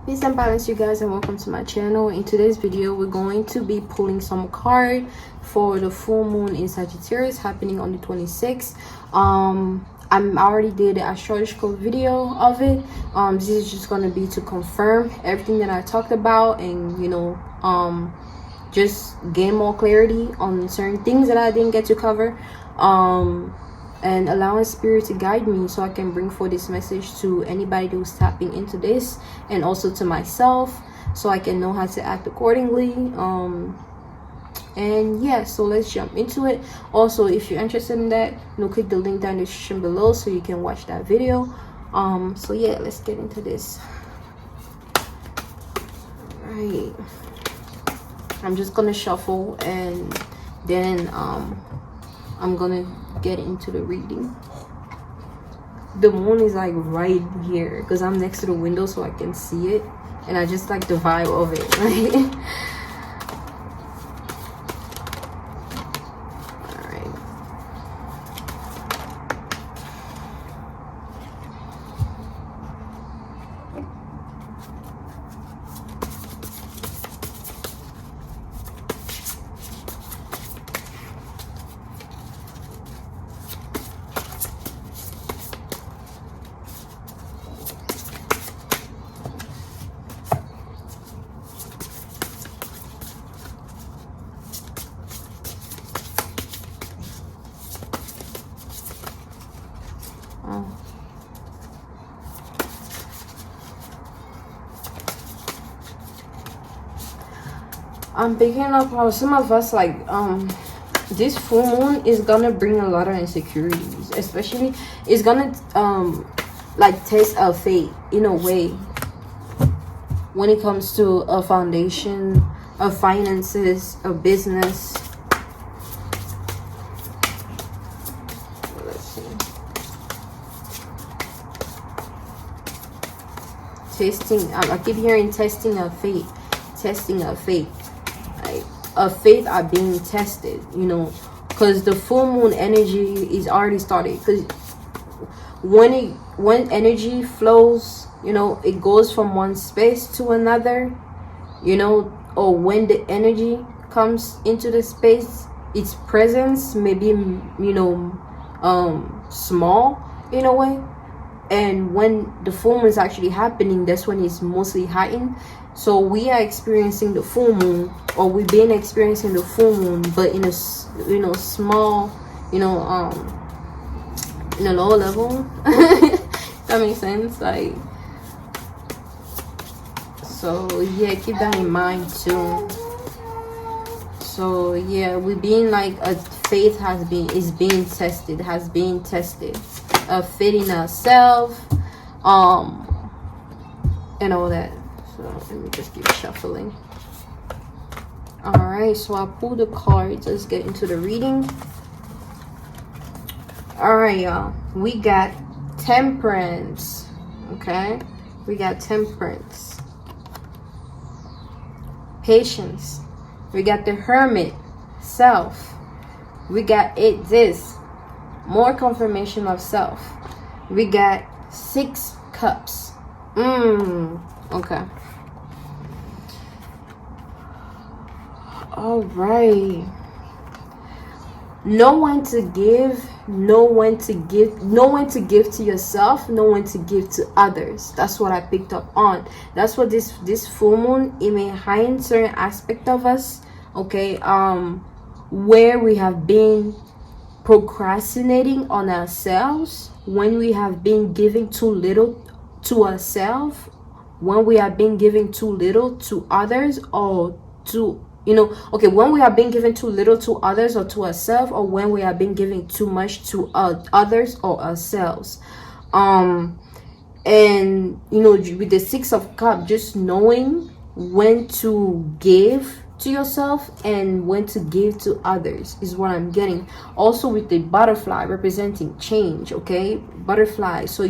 Peace and balance, you guys, and welcome to my channel. In today's video, we're going to be pulling some card for the full moon in Sagittarius happening on the 26th. I already did an astrological video of it. This is just going to be to confirm everything that I talked about, and just gain more clarity on certain things that I didn't get to cover, and allowing spirit to guide me so I can bring forth this message to anybody who's tapping into this, and also to myself, so I can know how to act accordingly. And yeah, so let's jump into it. Also, if you're interested in that, click the link down in the description below so you can watch that video. So yeah, let's get into this. All right, I'm just gonna shuffle, and then I'm gonna get into the reading. The moon is like right here because I'm next to the window so I can see it, and I just like the vibe of it. Right? I'm picking up how some of us, like, this full moon is gonna bring a lot of insecurities. Especially, it's gonna like test our faith in a way when it comes to a foundation of finances, of business. Let's see. Testing. I keep hearing testing of faith. Testing of faith. Of faith are being tested, because the full moon energy is already started. Because when energy flows, it goes from one space to another, or when the energy comes into the space, its presence may be small in a way, and when the full moon is actually happening, that's when it's mostly heightened. So we are experiencing the full moon, or we've been experiencing the full moon, but in a small, in a lower level. That makes sense. Like, so yeah, keep that in mind too. So yeah, we're being like a faith is being tested, a faith in ourselves, and all that. So let me just keep shuffling. All right, so I pulled the cards. Let's get into the reading. All right, y'all, we got Temperance. Okay, we got Temperance, Patience. We got the Hermit, Self. We got this, more confirmation of self. We got 6 Cups. Okay. All right. Know when to give, know when to give to yourself, know when to give to others. That's what I picked up on. That's what this full moon, it may heighten certain aspect of us, okay, where we have been procrastinating on ourselves, when we have been giving too little to ourselves, when we have been giving too little to others, or to when we have been giving too little to others or to ourselves, or when we have been giving too much to others or ourselves. And with the 6 of Cups, just knowing when to give to yourself and when to give to others is what I'm getting. Also with the butterfly representing change, okay, butterfly. So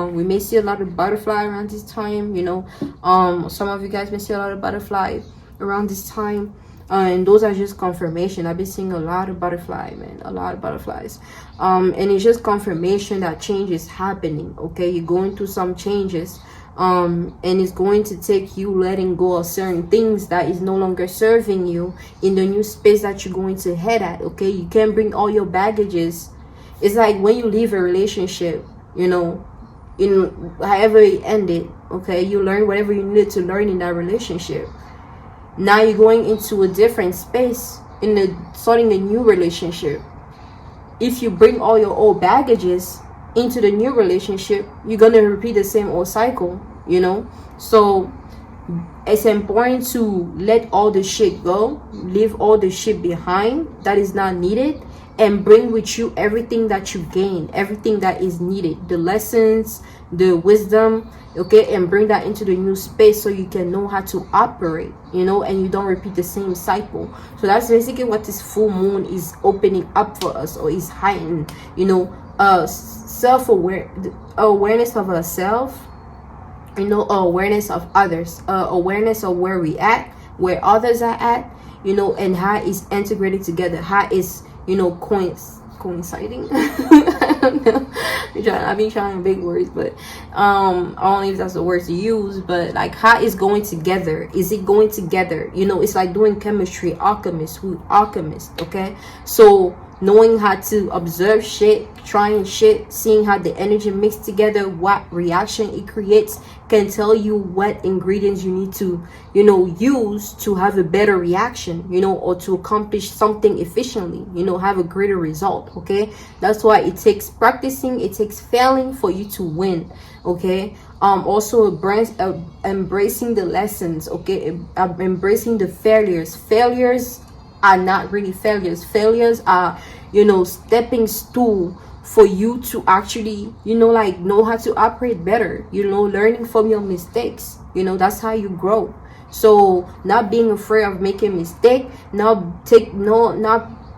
we may see a lot of butterfly around this time. Some of you guys may see a lot of butterfly around this time. And those are just confirmation. I've been seeing a lot of butterfly, man, a lot of butterflies. And it's just confirmation that change is happening, okay? You're going through some changes. and it's going to take you letting go of certain things that is no longer serving you in the new space that you're going to head at. Okay, you can't bring all your baggages. It's like when you leave a relationship, you know, in however it ended, okay, you learn whatever you needed to learn in that relationship. Now you're going into a different space, starting a new relationship. If you bring all your old baggages into the new relationship, you're gonna repeat the same old cycle, you know. So it's important to let all the shit go, leave all the shit behind that is not needed, and bring with you everything that you gain, everything that is needed, the lessons, the wisdom, okay, and bring that into the new space so you can know how to operate, you know, and you don't repeat the same cycle. So that's basically what this full moon is opening up for us, or is heightened, you know, awareness of ourselves, you know, awareness of others, awareness of where we at, where others are at, you know, and how it's integrated together, how it's, you know, coinciding. I don't know. I've been trying big words, but I don't know if that's the word to use, but like how it's going together. Is it going together? You know, it's like doing chemistry, alchemist, okay? So knowing how to observe shit, trying shit, seeing how the energy mix together, what reaction it creates, can tell you what ingredients you need to, you know, use to have a better reaction, you know, or to accomplish something efficiently, you know, have a greater result. Okay, that's why it takes practicing, it takes failing for you to win. Okay, also embracing the lessons. Okay, embracing the failures are not really failures. Failures are, you know, stepping stool for you to actually, you know, like know how to operate better, you know, learning from your mistakes, you know, that's how you grow. So not being afraid of making a mistake, not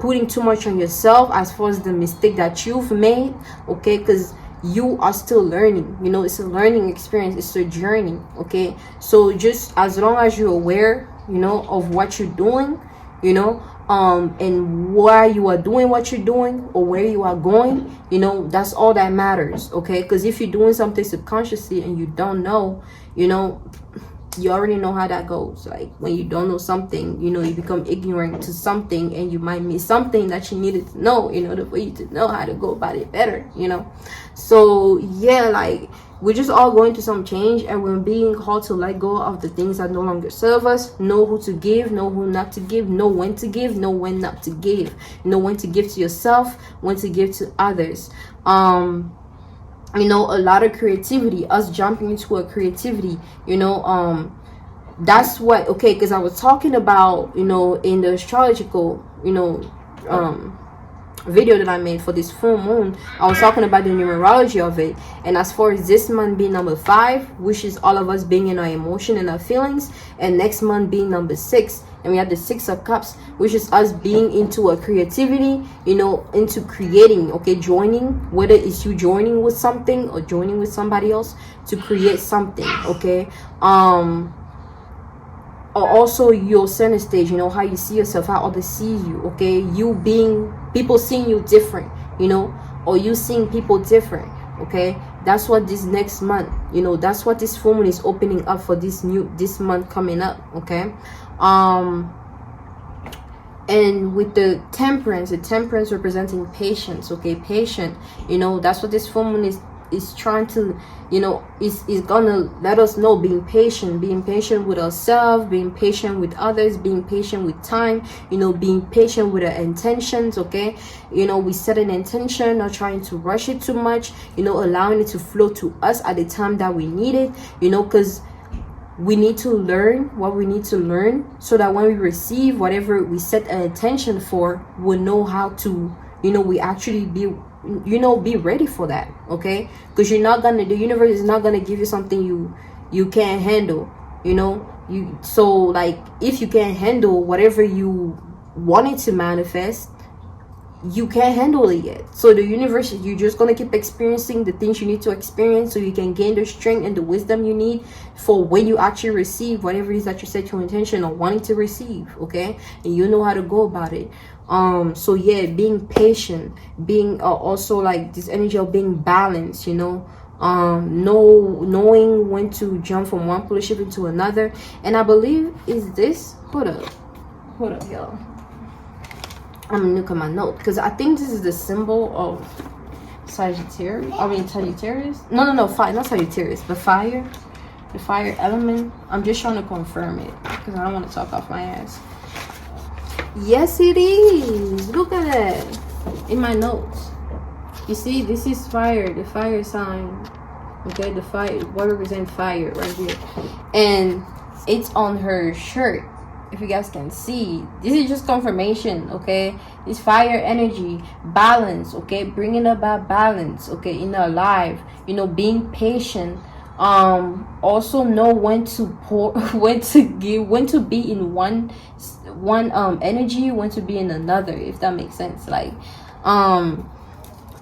putting too much on yourself as far as the mistake that you've made, okay, because you are still learning, you know, it's a learning experience, it's a journey. Okay, so just as long as you're aware, you know, of what you're doing, you know, and why you are doing what you're doing, or where you are going, you know, that's all that matters. Okay, because if you're doing something subconsciously and you don't know, you know, you already know how that goes. Like when you don't know something, you know, you become ignorant to something, and you might miss something that you needed to know in order for you to know how to go about it better, you know. So yeah, like we're just all going through some change, and we're being called to let go of the things that no longer serve us. Know who to give, know who not to give, know when to give, know when not to give, know when to give to yourself, when to give to others. You know, a lot of creativity, us jumping into a creativity, you know, that's what, okay, because I was talking about, you know, in the astrological, you know, video that I made for this full moon, I was talking about the numerology of it. And as far as this month being number 5, which is all of us being in our emotion and our feelings, and next month being number 6, and we have the 6 of Cups, which is us being into a creativity, you know, into creating, okay, joining, whether it's you joining with something or joining with somebody else to create something. Okay, or also your center stage, you know, how you see yourself, how others see you. Okay, you being, people seeing you different, you know, or you seeing people different. Okay, that's what this next month, you know, that's what this full moon is opening up for this month coming up. Okay, and with the temperance representing patience. Okay, patient, you know, that's what this full moon is trying to, you know, is gonna let us know, being patient with ourselves, being patient with others, being patient with time, you know, being patient with our intentions. Okay, you know, we set an intention, not trying to rush it too much, you know, allowing it to flow to us at the time that we need it, you know, because we need to learn what we need to learn, so that when we receive whatever we set an intention for, we'll know how to, you know, we actually be, you know, be ready for that. Okay, because the universe is not gonna give you something you can't handle, you know. So like, if you can't handle whatever you wanted to manifest, you can't handle it yet. So the universe, you're just gonna keep experiencing the things you need to experience, so you can gain the strength and the wisdom you need for when you actually receive whatever it is that you set your intention on wanting to receive. Okay, and you know how to go about it. So yeah, being patient, being also like this energy of being balanced, you know, knowing when to jump from one relationship into another. And I believe is this, hold up y'all, I'm gonna look at my note, because I think this is the symbol of Sagittarius. No, fire, not Sagittarius, but fire, the fire element. I'm just trying to confirm it because I don't want to talk off my ass. Yes, it is. Look at that in my notes. You see, this is fire, the fire sign. Okay, the fire, what represents fire right here, and it's on her shirt. If you guys can see, this is just confirmation. Okay, it's fire energy, balance. Okay, bringing about balance. Okay, in our life, you know, being patient. Also know when to pour, when to give, when to be in one energy, when to be in another, if that makes sense. Like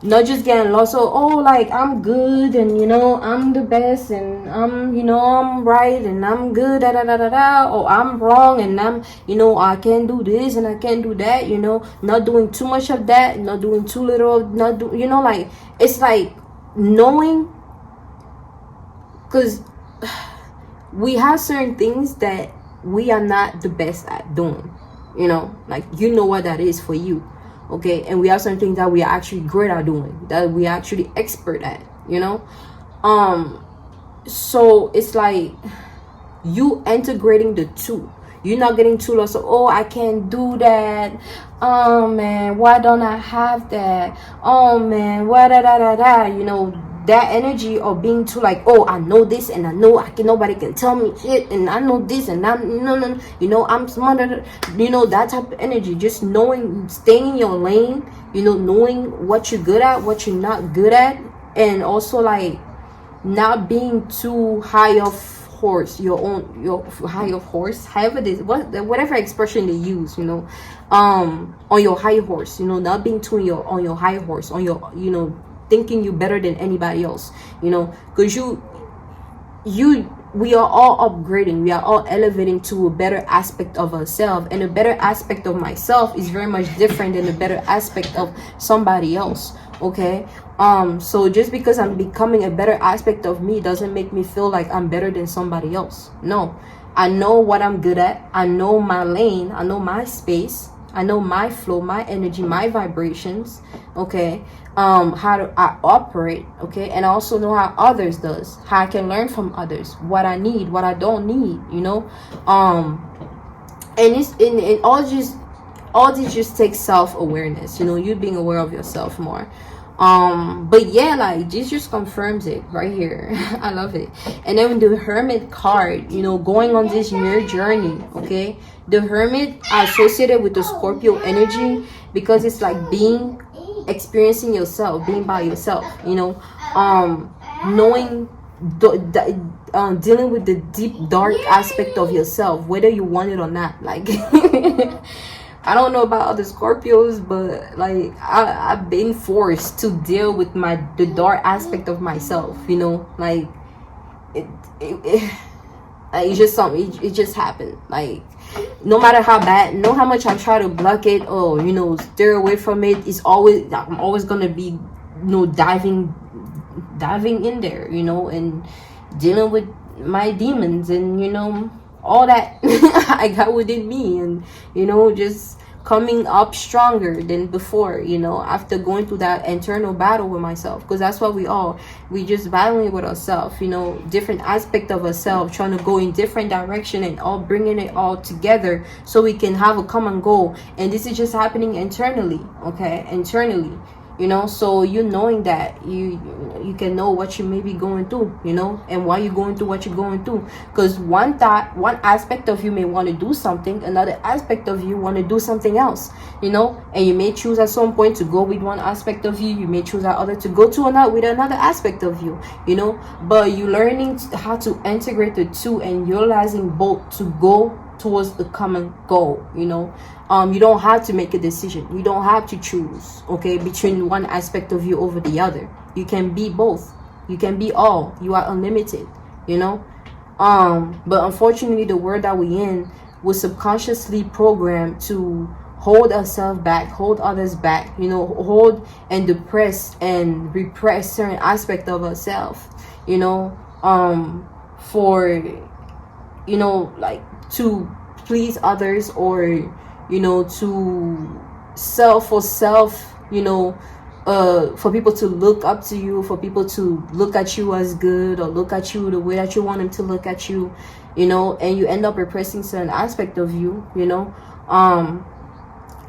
not just getting lost. So, oh, like, I'm good, and, you know, I'm the best, and I'm, you know, I'm right, and I'm good, or I'm wrong, and I'm, you know, I can't do this, and I can't do that, you know, not doing too much of that, not doing too little, not do, you know, like, it's like knowing, because we have certain things that we are not the best at doing, you know, like, you know what that is for you. Okay, and we have some things that we are actually great at doing, that we are actually expert at, you know. So it's like you integrating the two. You're not getting too lost. So, oh, I can't do that. Oh man, why don't I have that? Oh man, you know, that energy of being too like, oh, I know this, and I know nobody can tell me shit, and I know this, and I'm no, you know, I'm smarter, you know, that type of energy. Just knowing, staying in your lane, you know, knowing what you're good at, what you're not good at, and also like not being too high off horse, your high off horse, however this, whatever expression they use, you know, on your high horse, you know, not being too on your high horse, on your, you know, thinking you better than anybody else, you know, because we are all upgrading, we are all elevating to a better aspect of ourselves, and a better aspect of myself is very much different than the better aspect of somebody else. Okay, so just because I'm becoming a better aspect of me doesn't make me feel like I'm better than somebody else. No, I know what I'm good at, I know my lane, I know my space, I know my flow, my energy, my vibrations. Okay, how I operate. Okay, and I also know how others does, how I can learn from others, what I need, what I don't need, you know. And it's in all this just takes self-awareness, you know, you being aware of yourself more. But yeah, like this just confirms it right here. I love it. And then the Hermit card, you know, going on this mirror journey. Okay, the Hermit are associated with the Scorpio energy because it's like experiencing yourself, being by yourself, you know, knowing dealing with the deep dark aspect of yourself, whether you want it or not. Like I don't know about other Scorpios, but like I've been forced to deal with the dark aspect of myself, you know, like it's just something, it just happened. Like no matter how bad, know how much I try to block it or, you know, steer away from it, I'm always gonna be, you know, diving in there, you know, and dealing with my demons and, you know, all that I got within me, and, you know, just coming up stronger than before, you know, after going through that internal battle with myself, because that's what we just battling with ourselves, you know, different aspect of ourselves, trying to go in different direction and all bringing it all together so we can have a common goal. And this is just happening internally. Okay, internally, you know, so you knowing that you can know what you may be going through, you know, and why you're going through what you're going through. Because one aspect of you may want to do something, another aspect of you want to do something else, you know, and you may choose at some point to go with one aspect of you may choose at other to go to another aspect of you, you know, but you learning how to integrate the two and utilizing both to go towards the common goal, you know. You don't have to make a decision, you don't have to choose, okay, between one aspect of you over the other. You can be both, you can be all, you are unlimited, you know. But unfortunately the world that we in was subconsciously programmed to hold ourselves back, hold others back, you know, hold and depress and repress certain aspect of ourselves, you know, for, you know, like to please others, or, you know, to self, you know, for people to look up to you, for people to look at you as good, or look at you the way that you want them to look at you, you know, and you end up repressing certain aspect of you, you know.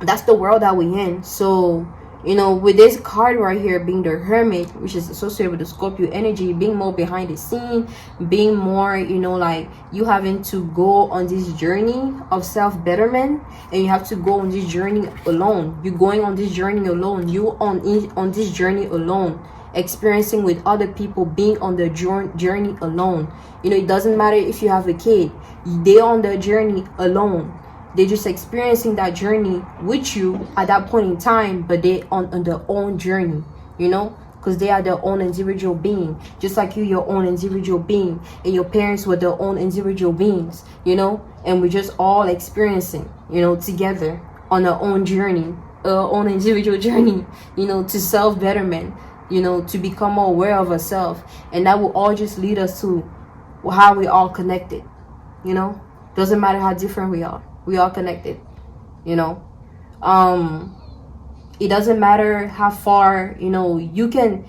That's the world that we in. So, you know, with this card right here being the Hermit, which is associated with the Scorpio energy, being more behind the scene, being more, you know, like you having to go on this journey of self-betterment, and you have to go on this journey alone. You're going on this journey alone. You on this journey alone, experiencing with other people, being on the journey alone. You know, it doesn't matter if you have a kid, they're on the journey alone. They're just experiencing that journey with you at that point in time, but they on their own journey, you know, because they are their own individual being, just like you, your own individual being, and your parents were their own individual beings, you know, and we're just all experiencing, you know, together on our own journey, our own individual journey, you know, to self-betterment, you know, to become more aware of ourselves, and that will all just lead us to how we all connected, you know. Doesn't matter how different we are. We all connected, you know. It doesn't matter how far, you know, you can,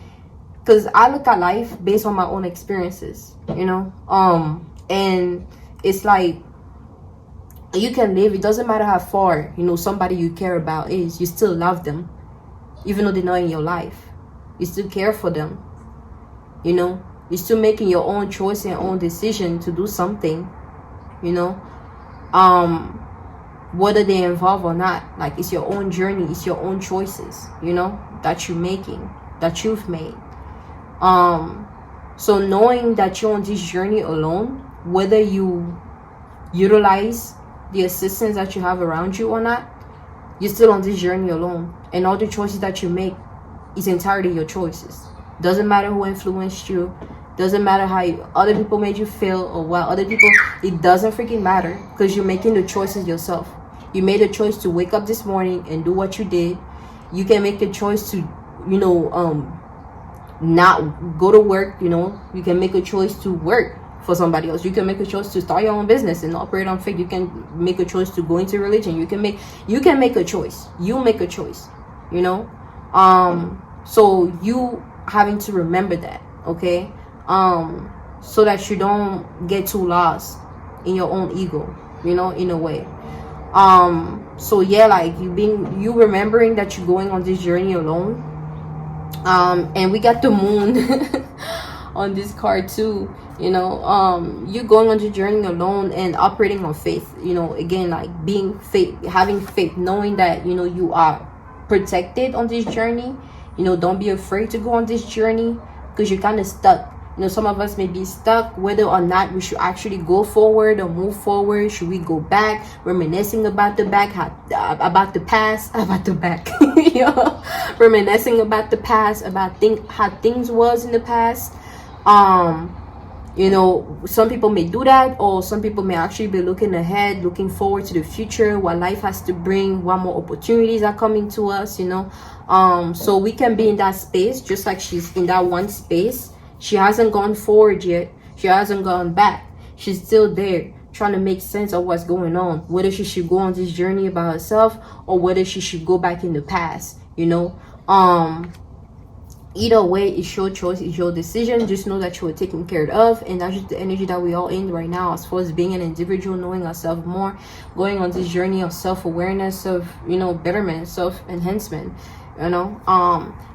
because I look at life based on my own experiences, you know. And it's like you can live, it doesn't matter how far, you know, somebody you care about is, you still love them, even though they're not in your life. You still care for them, you know. You're still making your own choice and your own decision to do something, you know. Whether they involve or not, like, it's your own journey, it's your own choices, you know, that you're making, that you've made. So knowing that you're on this journey alone, whether you utilize the assistance that you have around you or not, you're still on this journey alone, and all the choices that you make is entirely your choices. Doesn't matter who influenced you, doesn't matter how other people made you feel, or what other people, it doesn't freaking matter, because you're making the choices yourself. You made a choice to wake up this morning and do what you did. You can make a choice to, you know, not go to work, you know. You can make a choice to work for somebody else. You can make a choice to start your own business and operate on faith. You can make a choice to go into religion. You can make a choice. You make a choice, you know. So you having to remember that, okay? So that you don't get too lost in your own ego, you know, in a way. So yeah, like you remembering that you're going on this journey alone. And we got the moon on this card too, you know. You're going on the journey alone and operating on faith, you know. Again, like having faith, knowing that, you know, you are protected on this journey. You know, don't be afraid to go on this journey, because you're kind of stuck. You know, some of us may be stuck whether or not we should actually go forward or move forward. Should we go back, reminiscing about the about the past, about the back, you know, reminiscing about the past, about how things was in the past. You know, some people may do that, or some people may actually be looking ahead, looking forward to the future, what life has to bring, what more opportunities are coming to us, you know. So we can be in that space, just like she's in that one space. She hasn't gone forward yet. She hasn't gone back. She's still there, trying to make sense of what's going on, whether she should go on this journey by herself, or whether she should go back in the past, you know. Either way, it's your choice, it's your decision. Just know that you are taken care of, and that's just the energy that we all in right now, as far as being an individual, knowing ourselves more, going on this journey of self-awareness, of, you know, betterment, self-enhancement, you know.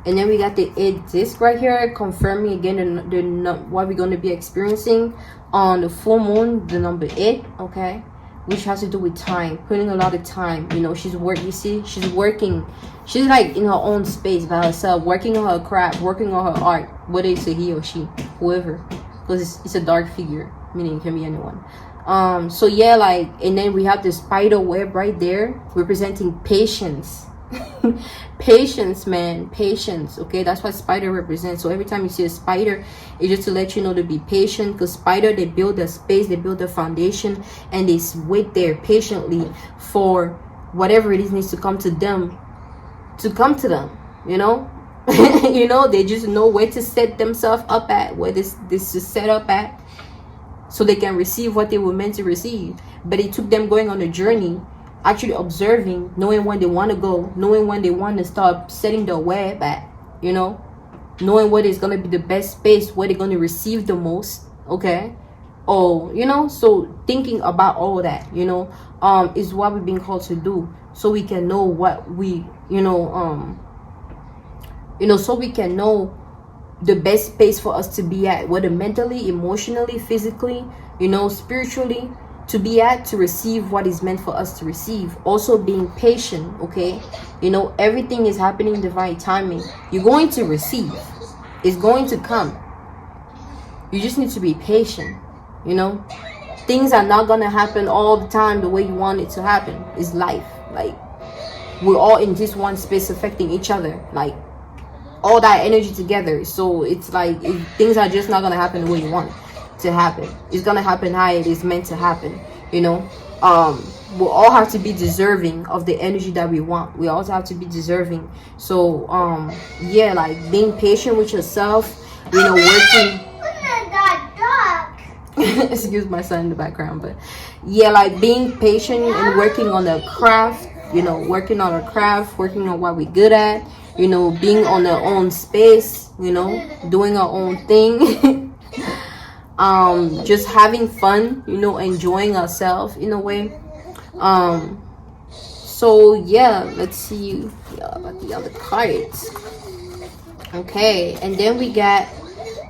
And then we got the 8 disc right here, confirming again the what we're going to be experiencing on the full moon, the number 8, okay, which has to do with time, putting a lot of time, you know. You see, she's working, she's like in her own space by herself, working on her craft, working on her art, whether it's a he or she, whoever, because it's a dark figure, meaning it can be anyone. So yeah, like, and then we have the spider web right there, representing patience. Patience, man, patience, okay? That's what spider represents. So every time you see a spider, it's just to let you know to be patient, because spider, they build a space, they build a foundation, and they wait there patiently for whatever it is needs to come to them, you know. You know, they just know where to set themselves up at, where this is set up at, so they can receive what they were meant to receive. But it took them going on a journey, actually observing, knowing when they want to go, knowing when they want to start setting their web at, you know, knowing what is going to be the best space, where they're going to receive the most, okay? Oh, you know, so thinking about all that, you know, is what we've been called to do, so we can know what we, so we can know the best space for us to be at, whether mentally, emotionally, physically, you know, spiritually, to be at, to receive what is meant for us to receive. Also being patient, okay? You know, everything is happening in divine timing. You're going to receive. It's going to come. You just need to be patient, you know? Things are not going to happen all the time the way you want it to happen. It's life. Like, we're all in this one space affecting each other. Like, all that energy together. So it's like, things are just not going to happen the way you want it to happen. It's going to happen how it is meant to happen, you know. We'll all have to be deserving of the energy that we want. We also have to be deserving. So yeah, like being patient with yourself, you know, working excuse my son in the background, but yeah, like being patient and working on the craft, you know, working on our craft, working on what we're good at, you know, being on our own space, you know, doing our own thing. Just having fun, you know, enjoying ourselves in a way. So yeah, let's see about the other cards. Okay, and then we got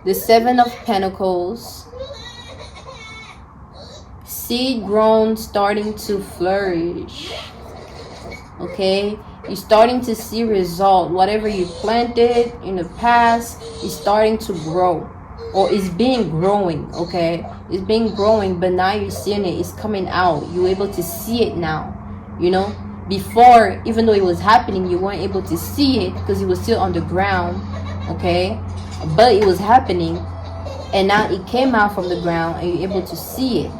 the Seven of Pentacles. Seed grown, starting to flourish. Okay, you're starting to see result. Whatever you planted in the past is starting to grow, or it's being growing. Okay, it's been growing, but now you're seeing it. It's coming out. You're able to see it now. You know, before, even though it was happening, you weren't able to see it because it was still on the ground. Okay, but it was happening, and now it came out from the ground, and you're able to see it.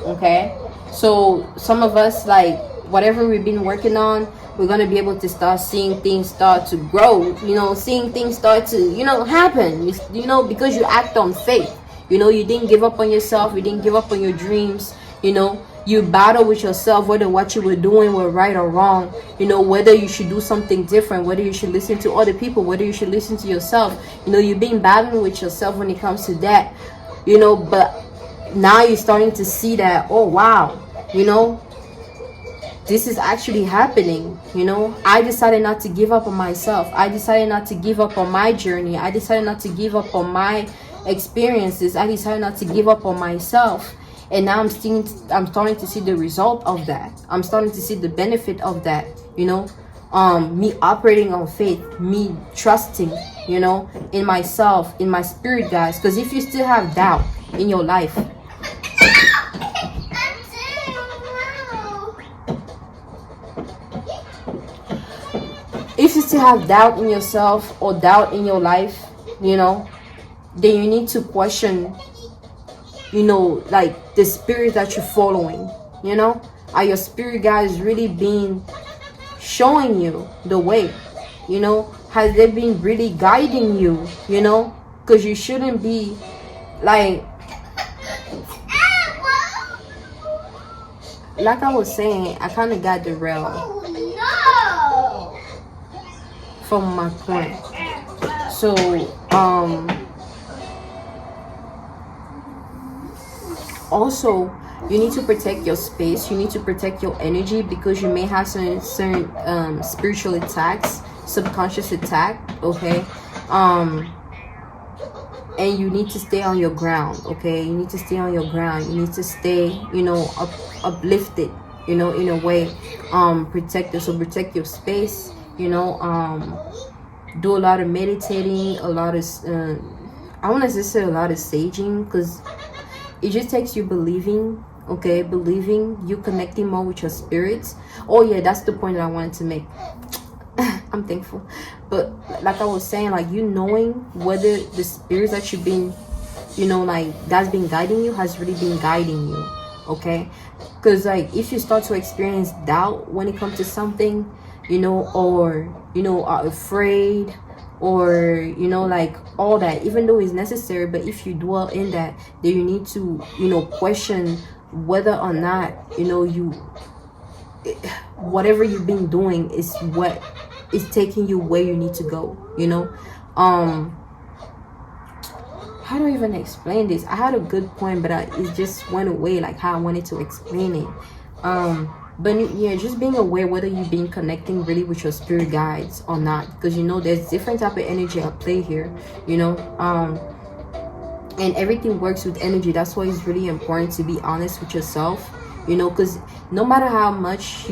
Okay, so some of us, like, whatever we've been working on, we're going to be able to start seeing things start to grow, you know, seeing things start to, you know, happen, you know, because you act on faith. You know, you didn't give up on yourself, you didn't give up on your dreams, you know, you battle with yourself, whether what you were doing were right or wrong, you know, whether you should do something different, whether you should listen to other people, whether you should listen to yourself. You know, you've been battling with yourself when it comes to that, you know, but now you're starting to see that, oh wow, you know, this is actually happening. You know, I decided not to give up on myself. I decided not to give up on my journey. I decided not to give up on my experiences. I decided not to give up on myself. And now I'm starting to see the result of that. I'm starting to see the benefit of that, you know. Me operating on faith, me trusting, you know, in myself, in my spirit, guys. Because if you still have doubt in your life, if you still have doubt in yourself or doubt in your life, you know, then you need to question, you know, like the spirit that you're following. You know, are your spirit guides really been showing you the way? You know, has they been really guiding you? You know, because you shouldn't be like I was saying, I kind of got derailed from my point. So also, you need to protect your space, you need to protect your energy, because you may have certain spiritual attacks, subconscious attack, okay? And you need to stay on your ground, okay? You need to stay on your ground. You need to stay, you know, uplifted, you know, in a way, protected. So protect your space, you know, do a lot of meditating, a lot of I want to say a lot of saging, because it just takes you believing, okay? Believing, you connecting more with your spirits. Oh yeah, that's the point that I wanted to make. I'm thankful. But like I was saying, like, you knowing whether the spirits that you've been, you know, like, that's been guiding you has really been guiding you, okay? Because like if you start to experience doubt when it comes to something, you know, or you know, are afraid, or you know, like all that, even though it's necessary, but if you dwell in that, then you need to, you know, question whether or not, you know, whatever you've been doing is what is taking you where you need to go, you know. How do I even explain this? I had a good point, but it just went away, like how I wanted to explain it. But yeah, just being aware whether you've been connecting really with your spirit guides or not, because you know there's different type of energy at play here, you know. And everything works with energy. That's why it's really important to be honest with yourself, you know, because no matter how much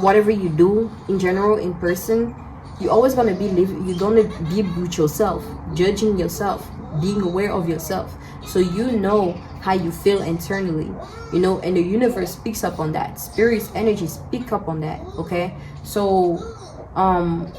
whatever you do in general in person, you're always gonna be you're gonna be with yourself, judging yourself, being aware of yourself, so you know how you feel internally, you know, and the universe speaks up on that. Spirit's energy speak up on that, okay? So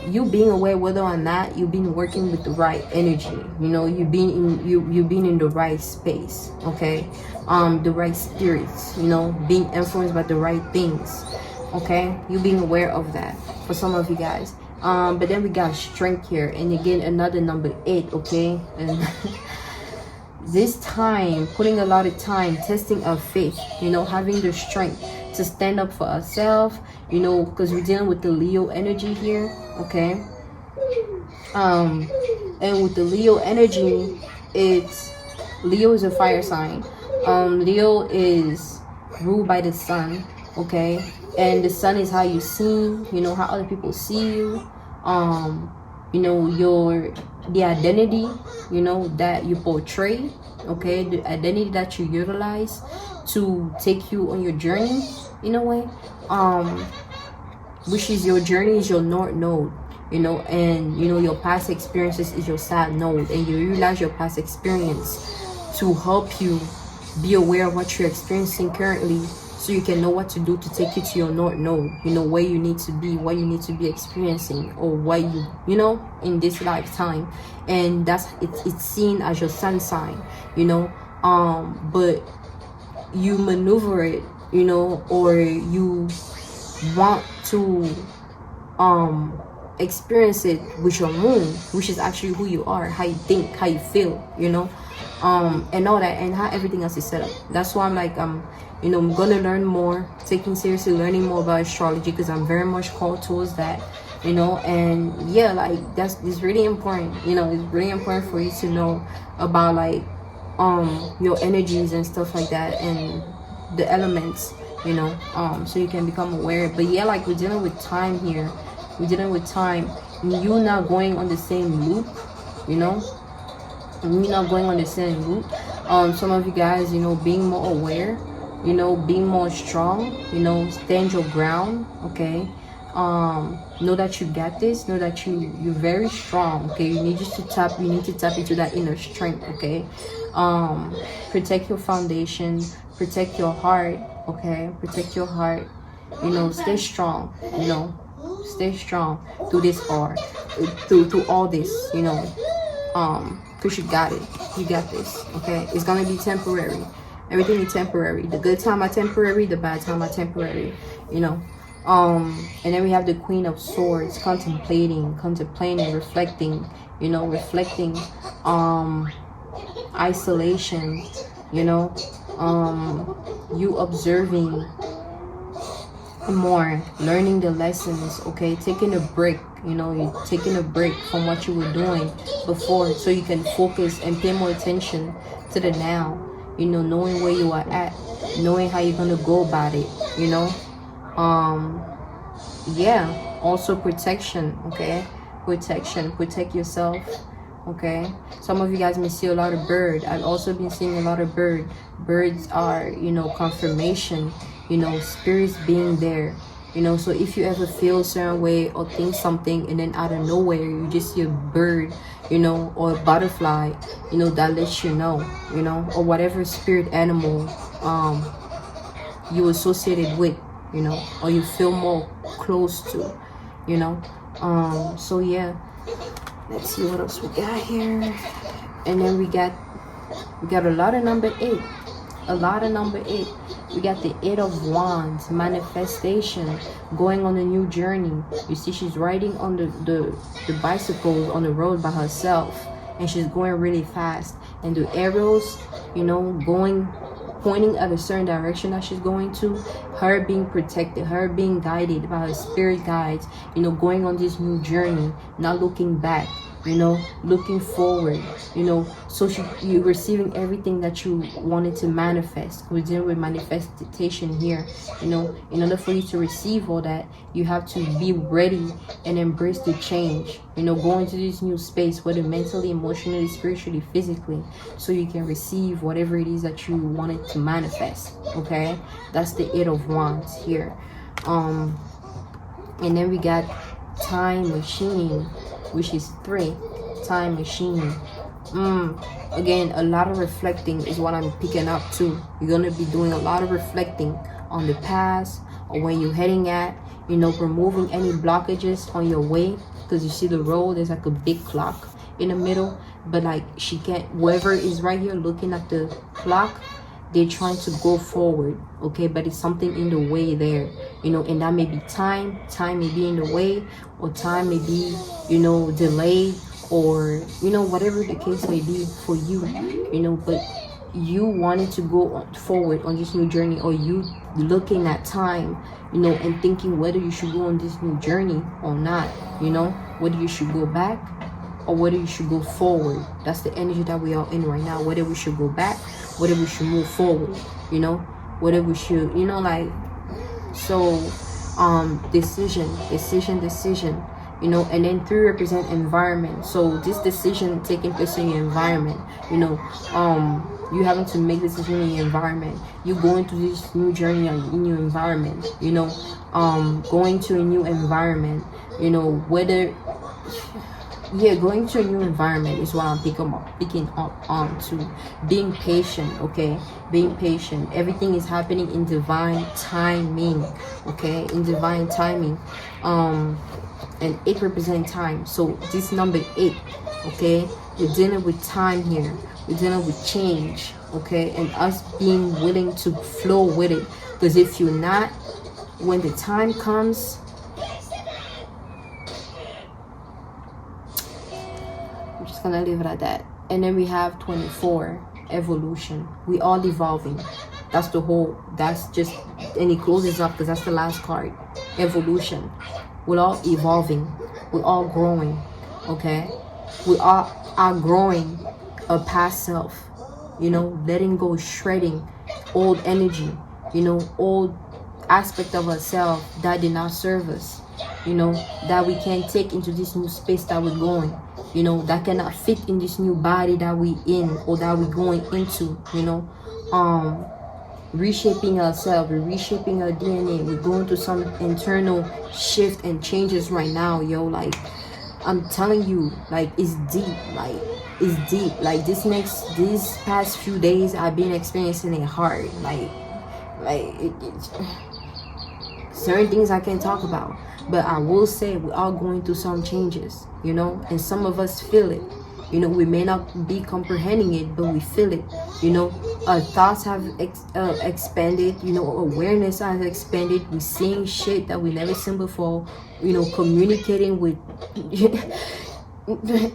you being aware whether or not you've been working with the right energy, you know, you've been in the right space, okay? The right spirits, you know, being influenced by the right things, okay? You being aware of that for some of you guys. But then we got strength here, and again another number 8, okay? And this time, putting a lot of time, testing our faith, you know, having the strength to stand up for ourselves, you know, because we're dealing with the Leo energy here, okay? And with the Leo energy, Leo is a fire sign. Leo is ruled by the sun, okay? And the sun is how you see, you know, how other people see you, you know, the identity, you know, that you portray, okay? The identity that you utilize to take you on your journey, in a way, which is your journey is your north node, you know, and you know your past experiences is your south node, and you utilize your past experience to help you be aware of what you're experiencing currently, so you can know what to do to take you to your north node, you know, where you need to be, what you need to be experiencing, or what you know, in this lifetime. And that's it's seen as your sun sign, you know, but you maneuver it, you know, or you want to experience it with your moon, which is actually who you are, how you think, how you feel, you know, and all that, and how everything else is set up. That's why I'm like, you know, I'm gonna learn more, taking seriously learning more about astrology, because I'm very much called towards that, you know. And yeah, like it's really important, you know, it's really important for you to know about like your energies and stuff like that, and the elements, you know, so you can become aware. But yeah, like we're dealing with time here, we're dealing with time, you not going on the same loop, you know, you're not going on the same loop. Some of you guys, you know, being more aware, you know, being more strong, you know, stand your ground, okay? Know that you got this, know that you're very strong, okay? You need to tap into that inner strength, okay? Protect your foundation, protect your heart, okay? Protect your heart, you know, stay strong, you know, stay strong through this art, through all this, you know, because you got it, you got this, okay? It's gonna be temporary. Everything is temporary. The good time are temporary, the bad time are temporary, you know. And then we have the Queen of Swords, contemplating, reflecting, you know, isolation, you know, you observing more, learning the lessons, okay, taking a break, you know, you're taking a break from what you were doing before, so you can focus and pay more attention to the now, you know, knowing where you are at, knowing how you're gonna go about it, you know. Yeah, also protection, okay? Protect yourself, okay? Some of you guys may see a lot of bird. I've also been seeing a lot of birds are, you know, confirmation, you know, spirits being there, you know. So if you ever feel a certain way or think something, and then out of nowhere you just see a bird, you know, or a butterfly, you know, that lets you know, you know, or whatever spirit animal you associated with, you know, or you feel more close to, you know. So yeah, let's see what else we got here. And then we got a lot of number 8, a lot of number 8. We got the Eight of Wands, manifestation, going on a new journey. You see, she's riding on the bicycles on the road by herself, and she's going really fast. And the arrows, you know, pointing at a certain direction that she's going to, her being protected, her being guided by her spirit guides, you know, going on this new journey, not looking back, you know, looking forward, you know. So you're receiving everything that you wanted to manifest. We're dealing with manifestation here, you know. In order for you to receive all that, you have to be ready and embrace the change, you know, go into this new space, whether mentally, emotionally, spiritually, physically, so you can receive whatever it is that you wanted to manifest. Okay, that's the Eight of Wands here. And then we got Time Machine, which is 3. Time Machine. Again, a lot of reflecting is what I'm picking up too. You're gonna be doing a lot of reflecting on the past, or where you're heading at, you know, removing any blockages on your way. Because you see the road, there's like a big clock in the middle, but like she can't, whoever is right here looking at the clock, they're trying to go forward, okay, but it's something in the way there, you know. And that may be time may be in the way, or time may be, you know, delayed, or, you know, whatever the case may be for you, you know. But you wanted to go forward on this new journey, or you looking at time, you know, and thinking whether you should go on this new journey or not, you know, whether you should go back or whether you should go forward. That's the energy that we are in right now. Whether we should go back, whether we should move forward, you know, whether we should, you know, like, so decision, you know. And then 3 represent environment. So this decision taking place in your environment, you know, you having to make decision in your environment. You going to this new journey in your environment, you know, going to a new environment, you know, whether, yeah, going to a new environment is what I'm picking up on to. Being patient, okay, being patient. Everything is happening in divine timing, okay, in divine timing. And 8 represents time. So this number 8, okay, we're dealing with time here. We're dealing with change, okay, and us being willing to flow with it. Because if you're not, when the time comes, I'm just gonna leave it at that. And then we have 24, evolution. We all evolving. That's the whole, that's just, and it closes up because that's the last card. Evolution. We're all evolving. We're all growing, okay? We all are growing a past self, you know, letting go, shredding old energy, you know, old aspect of ourselves that did not serve us, you know, that we can't take into this new space that we're going, you know, that cannot fit in this new body that we in, or that we're going into, you know. Reshaping ourselves, we're reshaping our DNA, we're going through some internal shift and changes right now, yo. Like, I'm telling you, like, it's deep, like, it's deep. Like, these past few days I've been experiencing it hard, like certain things I can't talk about, but I will say we're all going through some changes, you know, and some of us feel it. You know, we may not be comprehending it, but we feel it. You know, our thoughts have expanded. You know, awareness has expanded. We're seeing shit that we never seen before. You know, communicating with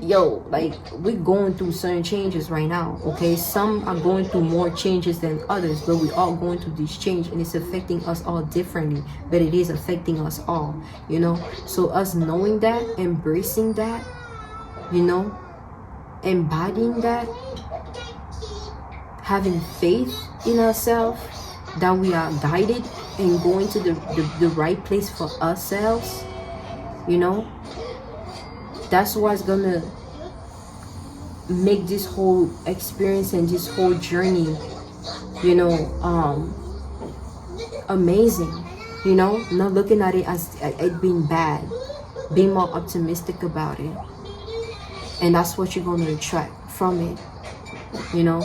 yo, like, we're going through certain changes right now, okay? Some are going through more changes than others, but we're all going through this change, and it's affecting us all differently, but it is affecting us all, you know. So us knowing that, embracing that, you know, embodying that, having faith in ourselves that we are guided and going to the right place for ourselves, you know, that's what's gonna make this whole experience and this whole journey, you know, amazing, you know. Not looking at it as it being bad, being more optimistic about it. And that's what you're going to attract from it, you know.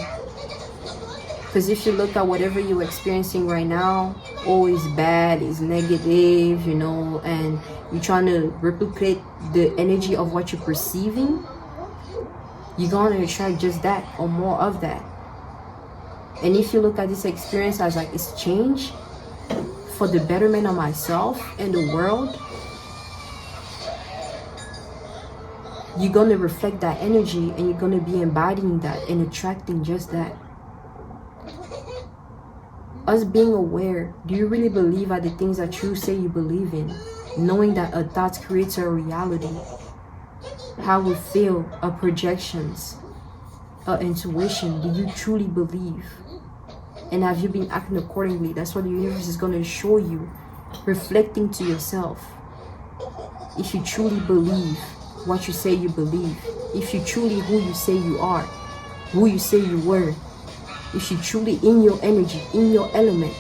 Because if you look at whatever you're experiencing right now, oh, it's bad, it's negative, you know, and you're trying to replicate the energy of what you're perceiving, you're going to attract just that or more of that. And if you look at this experience as like it's change for the betterment of myself and the world, you're going to reflect that energy, and you're going to be embodying that and attracting just that. Us being aware, do you really believe at the things that you say you believe in? Knowing that a thought creates a reality. How we feel, our projections, our intuition, do you truly believe? And have you been acting accordingly? That's what the universe is going to show you, reflecting to yourself. If you truly believe what you say you believe, if you truly who you say you are, who you say you were, if you truly in your energy, in your element.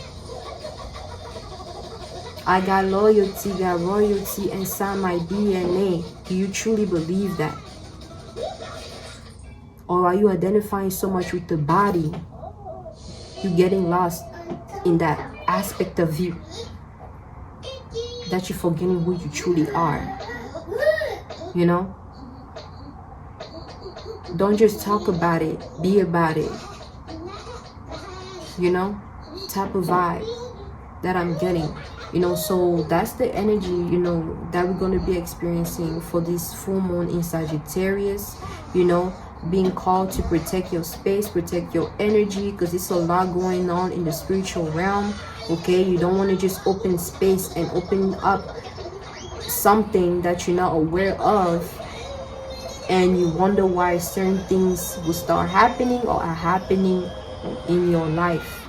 I got loyalty, got royalty inside my DNA. Do you truly believe that? Or are you identifying so much with the body, you getting lost in that aspect of you, that you're forgetting who you truly are? You know? Don't just talk about it, be about it. You know? Type of vibe that I'm getting. You know, so that's the energy, you know, that we're going to be experiencing for this full moon in Sagittarius. You know, being called to protect your space, protect your energy, because it's a lot going on in the spiritual realm. Okay, you don't want to just open space and open up something that you're not aware of, and you wonder why certain things will start happening or are happening in your life.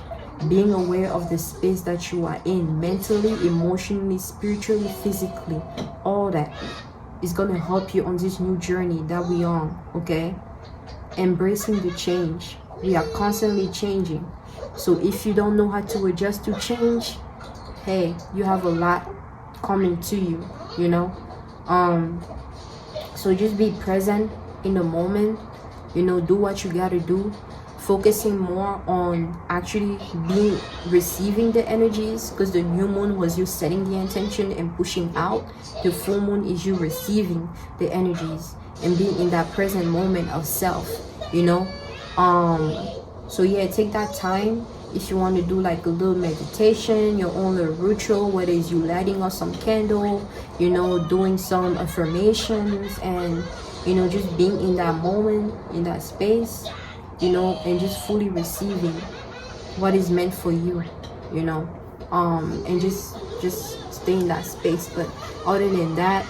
Being aware of the space that you are in, mentally, emotionally, spiritually, physically, all that is going to help you on this new journey that we on. Okay, embracing the change. We are constantly changing, so if you don't know how to adjust to change, hey, you have a lot coming to you, you know. So just be present in the moment, you know, do what you got to do, focusing more on actually receiving the energies, because the new moon was you setting the intention and pushing out. The full moon is you receiving the energies and being in that present moment of self, you know. So yeah, take that time. If you want to do like a little meditation, your own little ritual, whether it's you lighting up some candle, you know, doing some affirmations, and you know, just being in that moment, in that space, you know, and just fully receiving what is meant for you, you know, and just stay in that space. But other than that,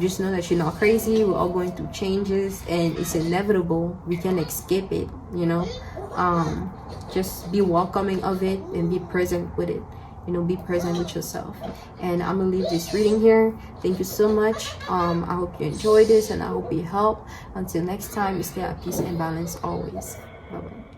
just know that you're not crazy. We're all going through changes, and it's inevitable. We can't escape it, you know. Just be welcoming of it and be present with it, you know. Be present with yourself. And I'm gonna leave this reading here. Thank you so much. I hope you enjoyed this, and I hope it helped. Until next time, stay at peace and balance always. Bye bye.